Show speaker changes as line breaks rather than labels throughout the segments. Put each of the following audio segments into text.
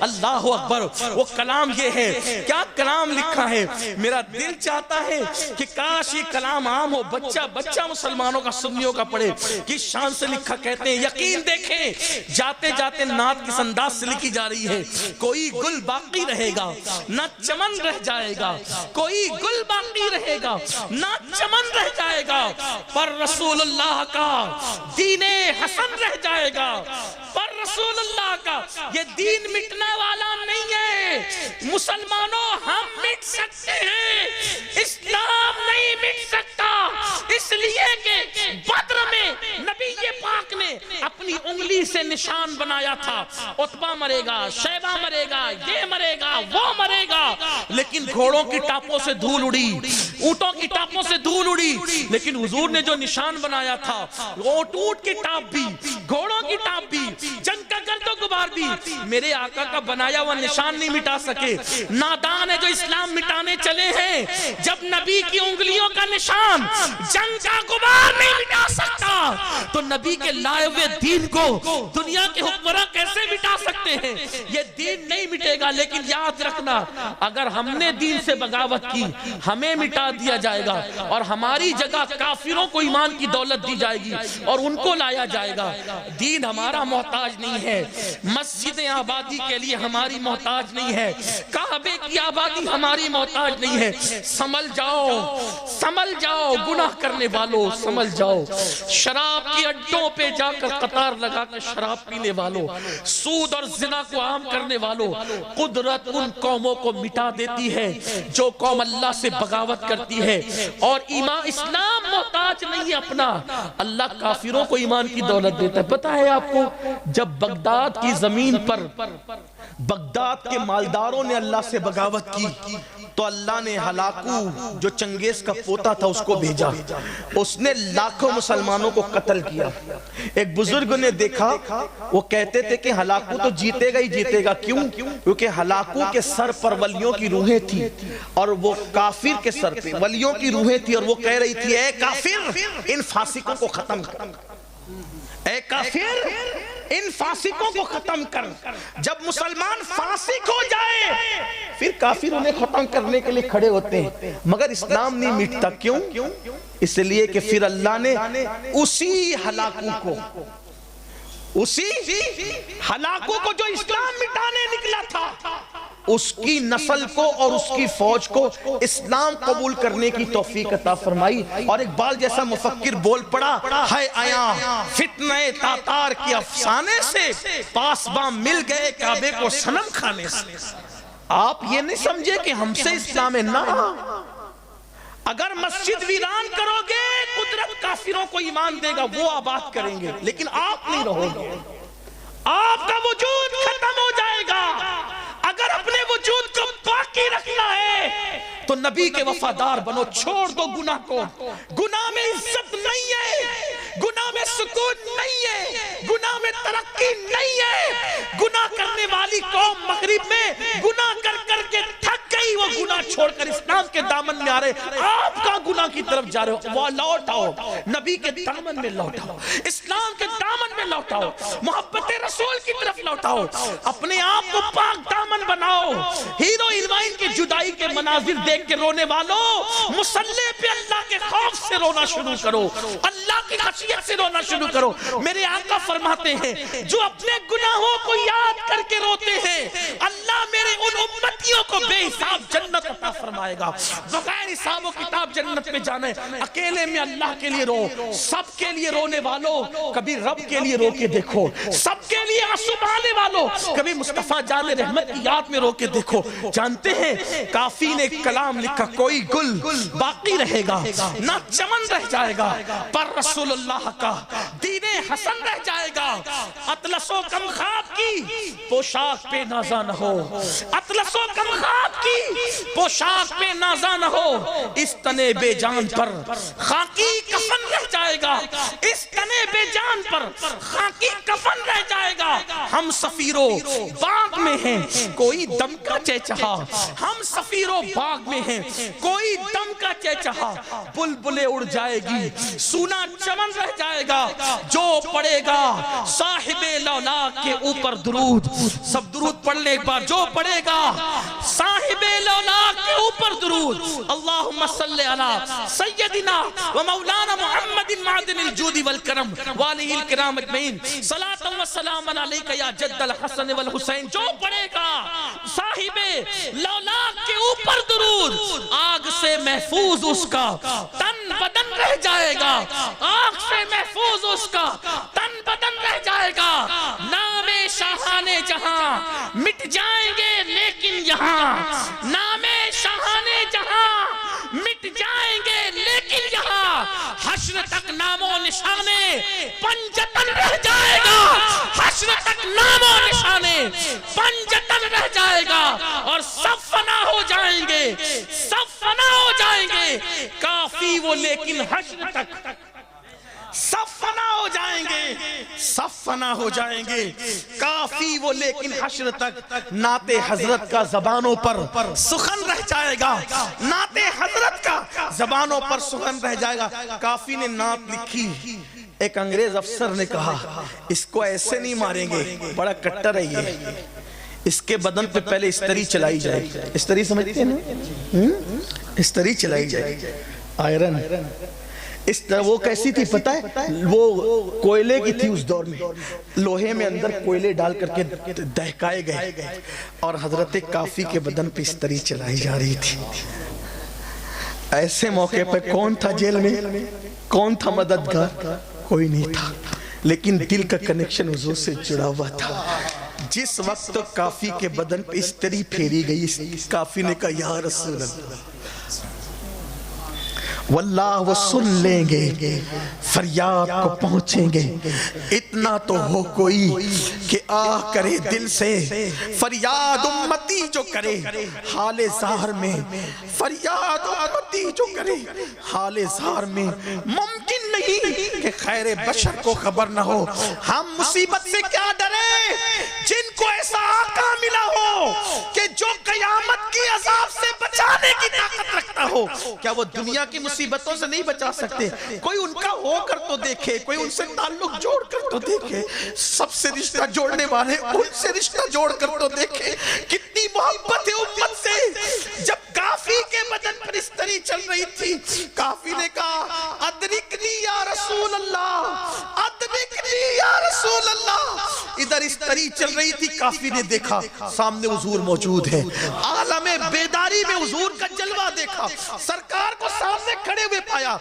اللہ اکبر، وہ کلام یہ ہے، کیا کلام لکھا ہے۔ میرا دل چاہتا ہے کہ کاش یہ کلام عام ہو، بچہ مسلمانوں کا، سنیوں کا پڑھے۔ کس شان سے لکھا، کہتے ہیں یقین دیکھیں جاتے جاتے نعت کس انداز سے لکھی جا رہی ہے۔ کوئی گل باقی رہے گا نہ چمن رہ جائے گا، کوئی گل باقی رہے گا نہ چمن رہ جائے گا، پر رسول اللہ کا دین حسن رہ جائے گا، پر رسول اللہ کا یہ دین مٹنے والا نہیں ہے۔ مسلمانوں ہم مٹ سکتے ہیں، اسلام نہیں مٹ سکتا، اس لیے کہ بدر میں نبی پاک نے اپنی انگلی سے نشان بنایا تھا، عتبہ مرے گا، شیبہ مرے گا، یہ مرے گا، وہ مرے گا، لیکن گھوڑوں کی ٹاپوں سے دھول اڑی، اونٹوں کی ٹاپوں سے دھول اڑی، لیکن حضور نے جو نشان بنایا تھا، اونٹ کی ٹاپ بھی، گھوڑوں کی ٹاپ بھی، جنگ کا گرد و غبار بھی، میرے آقا کا بنایا ہوا نشان نہیں مٹا سکے۔ نادان ہے جو اسلام مٹانے چلے ہیں، جب نبی کی انگلیوں کا نشان جنگ کا غبار نہیں مٹا سکتا تو نبی کے لائے ہوئے دین کو دنیا کے حکمراں کیسے مٹا سکتے ہیں؟ یہ دین نہیں مٹے گا، لیکن یاد رکھنا اگر ہم نے دین سے بغاوت کی ہمیں مٹا دیا جائے گا، اور ہماری جگہ کافروں کو ایمان کی دولت دی جائے گی اور ان کو لایا جائے گا۔ دین ہمارا محتاج نہیں ہے، مسجد آبادی کے لیے ہماری محتاج نہیں ہے، کعبے کی آبادی ہماری محتاج نہیں ہے۔ سنبھل جاؤ گناہ کرنے والوں، سنبھل جاؤ، شراب کی اڈوں پہ جا کر قطار لگا کر شراب پینے والوں، سود اور زنا کو عام کرنے والوں، قدرت ان قوموں کو مٹا دیتی ہے جو قوم اللہ سے بغاوت کرتی ہے، اور ایمان اسلام محتاج نہیں ہے اپنا، اللہ کافروں کو ایمان کی دولت دیتا ہے۔ پتہ ہے آپ کو جب بغداد کی زمین پر بغداد کے مالداروں نے اللہ سے بغاوت کی تو اللہ نے ہلاکو جو چنگیز کا پوتا تھا اس کو بھیجا، اس نے لاکھوں مسلمانوں کو قتل کیا۔ ایک بزرگ نے دیکھا، وہ کہتے تھے کہ ہلاکو تو جیتے گا ہی جیتے گا، کیوں؟ کیونکہ ہلاکو کے سر پر ولیوں کی روحیں تھی اور وہ کافر کے سر پہ ولیوں کی روحیں تھی، اور وہ کہہ رہی تھی اے کافر ان فاسقوں کو ختم کر، اے کافر ان فاسقوں کو ختم کر۔ جب مسلمان فاسق ہو جائے پھر کافر انہیں ختم کرنے کے لیے کھڑے ہوتے ہیں، مگر اسلام نہیں مٹتا، کیوں؟ اس لیے کہ پھر اللہ نے اسی ہلاکو کو جو اسلام مٹانے نکلا تھا اس کی نسل کو اور اس کی فوج کو اسلام قبول کرنے کی توفیق عطا فرمائی۔ اور اقبال جیسا مفکر بول پڑا، ہے آیا فتنہ تاتار کے افسانے سے، پاسباں مل گئے کعبے کو صنم کھانے سے۔ آپ یہ نہیں سمجھے کہ ہم سے اسلام ہے، نہ، اگر مسجد ویران کرو گے قدرت کافروں کو ایمان دے گا، وہ آباد کریں گے، لیکن آپ نہیں رہو گے، آپ کا وجود ختم ہو جائے گا۔ اگر اپنے وجود کو باقی رکھنا ہے تو نبی کے وفادار بنو، چھوڑ دو گناہ کو۔ گناہ میں عزت نہیں ہے، گناہ میں سکون نہیں ہے، گناہ میں ترقی نہیں ہے۔ گناہ کرنے والی قوم مغرب میں گناہ کر کر کے تھک گئی، وہ گناہ چھوڑ کر اسلام کے دامن میں آ رہے، آپ کا گناہ کی طرف جا رہے ہو، وہ لوٹ آؤ، نبی کے دامن میں لوٹ آؤ، اسلام کے دامن میں لوٹ آؤ، محبت رسول کی طرف لوٹ آؤ، اپنے آپ کو پاک دامن بناؤ۔ ہیرو ہیروئن کی جدائی کے مناظر دیکھ کے رونے والوں، مصلی پہ اللہ کے خوف سے رونا شروع کرو، اللہ کی خشیت سے رونا شروع کرو۔ میرے آقا فرماتے ہیں جو اپنے گناہوں کو یاد کر کے روتے ہیں اللہ میرے ان امتیوں کو بے حساب جنت عطا فرمائے گا، بغیر حساب و کتاب جنت میں جانے۔ اکیلے میں اللہ کے لیے رو، سب کے لیے رونے والوں کبھی رب کے لیے رو کے دیکھو، سب کے لیے آنسو بہانے والوں کبھی مصطفیٰ جان رحمت کی یاد میں رو کے دیکھو۔ جانتے ہیں کافی نے کلام لکھا، کوئی گل باقی رہے گا نہ چمن رہ جائے گا، پر رسول اللہ کا دین حسن رہ جائے گا۔ اطلس و کمخاب کی پوشاک پہ نازا نہ ہو، اطلس و کمخاب کی پوشاک پہ نازا نہ ہو، اس تنے بے جان پر خاکی کفن رہ جائے گا، اس تنے بے جان پر خاکی کفن رہ جائے گا۔ ہم سفیروں باغ میں ہیں کوئی دم کا چہچہا، ہم سفیروں باغ میں ہیں کوئی دم کا چہچہا، بلبلیں اڑ جائے گی سونا چمن رہ جائے گا، جو پڑے گا صاحب لولاک کے اوپر درود، سب درود پڑھ لیں ایک بار، جو پڑے گا صاحب لولاک کے اوپر درود، اللہم صلی علی سیدنا و مولانا محمد معدن الجود والکرم والہ الکرام اجمعین، صلاۃ و سلام علیک یا جد الحسن والحسین، جو پڑے گا صاحب لولاک کے اوپر درود، آگ سے محفوظ اس کا تن بدن رہ جائے گا، آگ سے محفوظ اس کا تن بدن رہ جائے گا۔ نام شاہان جہاں مٹ جائیں گے لیکن یہاں، نام شاہان جہاں مٹ جائیں گے لیکن یہاں، حشر تک نام و نشانے پنجتن رہ جائے گا، حشر تک نام و نشانے پنجتن رہ جائے گا، اور سب فنا ہو جائیں گے، سب فنا ہو جائیں گے، کافی وہ لیکن حشر تک سب فنا ہو جائیں گے، سب فنا ہو جائیں گے، کافی وہ لیکن حشر تک نعت حضرت کا زبانوں پر سخن رہ جائے گا، نعت حضرت کا زبانوں پر سخن رہ جائے گا۔ کافی نے نعت لکھی، ایک انگریز افسر نے کہا اس کو ایسے نہیں ماریں گے، بڑا کٹر ہے یہ، اس کے بدن پہ پہلے استری چلائی جائے، استری سمجھتے ہیں نا، استری چلائی جائے، آئرن، اس طرح وہ کیسی تھی پتہ ہے، وہ کوئلے کی تھی اس دور میں، لوہے میں اندر کوئلے ڈال کر کے دہکائے گئے، اور حضرت کافی کے بدن پہ استری چلائی جا رہی تھی۔ ایسے موقع پہ کون تھا جیل میں، کون تھا مددگار، کوئی نہیں تھا، لیکن دل کا کنیکشن حضور سے جڑا ہوا تھا۔ جس وقت کافی کے بدن پہ استری پھیری گئی، کافی نے کہا یا رسول اللہ، واللہ وہ سن لیں گے، فریاد کو پہنچیں گے، اتنا تو ہو کوئی کہ آہ کرے دل سے، فریاد امتی جو کرے حال زہر میں، فریاد امتی جو کرے حال زہر میں، ممکن نہیں کہ خیر بشر کو خبر نہ ہو۔ ہم مصیبت سے کیا ڈرے جن کو ایسا آقا ملا ہو کہ جو قیامت کی عذاب سے بچانے کی طاقت رکھتا ہو، کیا وہ دنیا کی مصیبتوں سے نہیں بچا سکتے؟ کوئی ان کا ہو کر تو دیکھے، کوئی ان سے تعلق جوڑ کر تو دیکھے، سب سے رشتہ جوڑنے والے ان سے رشتہ جوڑ کر تو دیکھے، کتنی محبت ہے امت سے۔ جب کافی کے بدن پر استری چل رہی تھی، کافی نے کہا ادرکنی یا رسول اللہ، ادرکنی یا رسول اللہ۔ ادھر استری چل رہی تھی، کافی نے دیکھا سامنے حضور موجود ہے، عالم بیداری میں حضور کا جلوہ دیکھا، سرکار کو سامنے کھڑے ہوئے پایا۔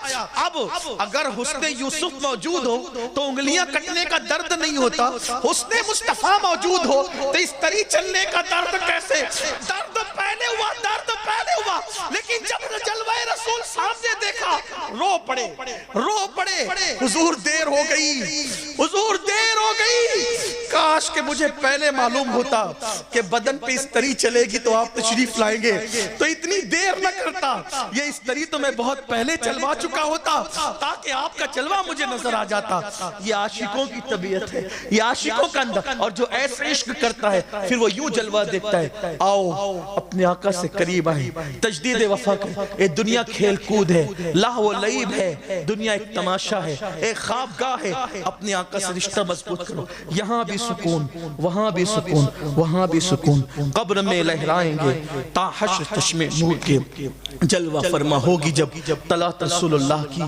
اب اگر حسن یوسف موجود ہو تو انگلیاں کٹنے کا درد نہیں ہوتا، حسن مصطفیٰ موجود ہو تو استری چلنے کا درد کیسے؟ درد پہلے ہوا، درد پہلے ہوا، لیکن جب جلوہ رسول سامنے دیکھا رو پڑے، رو پڑے، حضور دیر ہو گئی، حضور دیر ہو گئی، کاش کہ مجھے پہلے معلوم ہوتا کہ بدن پہ استری چلے گی تو آپ تشریف لائیں گے تو اتنی دیر نہ کرتا، یہ استری تو میں بہت پہلے چلوا چکا ہوتا تاکہ آپ کا جلوہ مجھے نظر آ جاتا۔ یہ عاشقوں کی طبیعت ہے، یہ عاشقوں کا اندر، اور جو ایسے عشق کرتا ہے پھر وہ یوں جلوہ دیکھتا ہے۔ آؤ اپنے آقا سے قریب آئیں، تجدید وفا کریں، یہ دنیا کھیل کود ہے، لہو و لعب ہے، دنیا ایک تماشا ہے، ایک خوابگاہ ہے، اپنے آقا سے رشتہ مضبوط کرو۔ یہاں بھی سکون، وہاں بھی سکون، وہاں بھی سکون، قبر میں لہرائیں گے تا حشر چشم نور کے، جلوہ فرما ہوگی جب طلعت رسول اللہ کی۔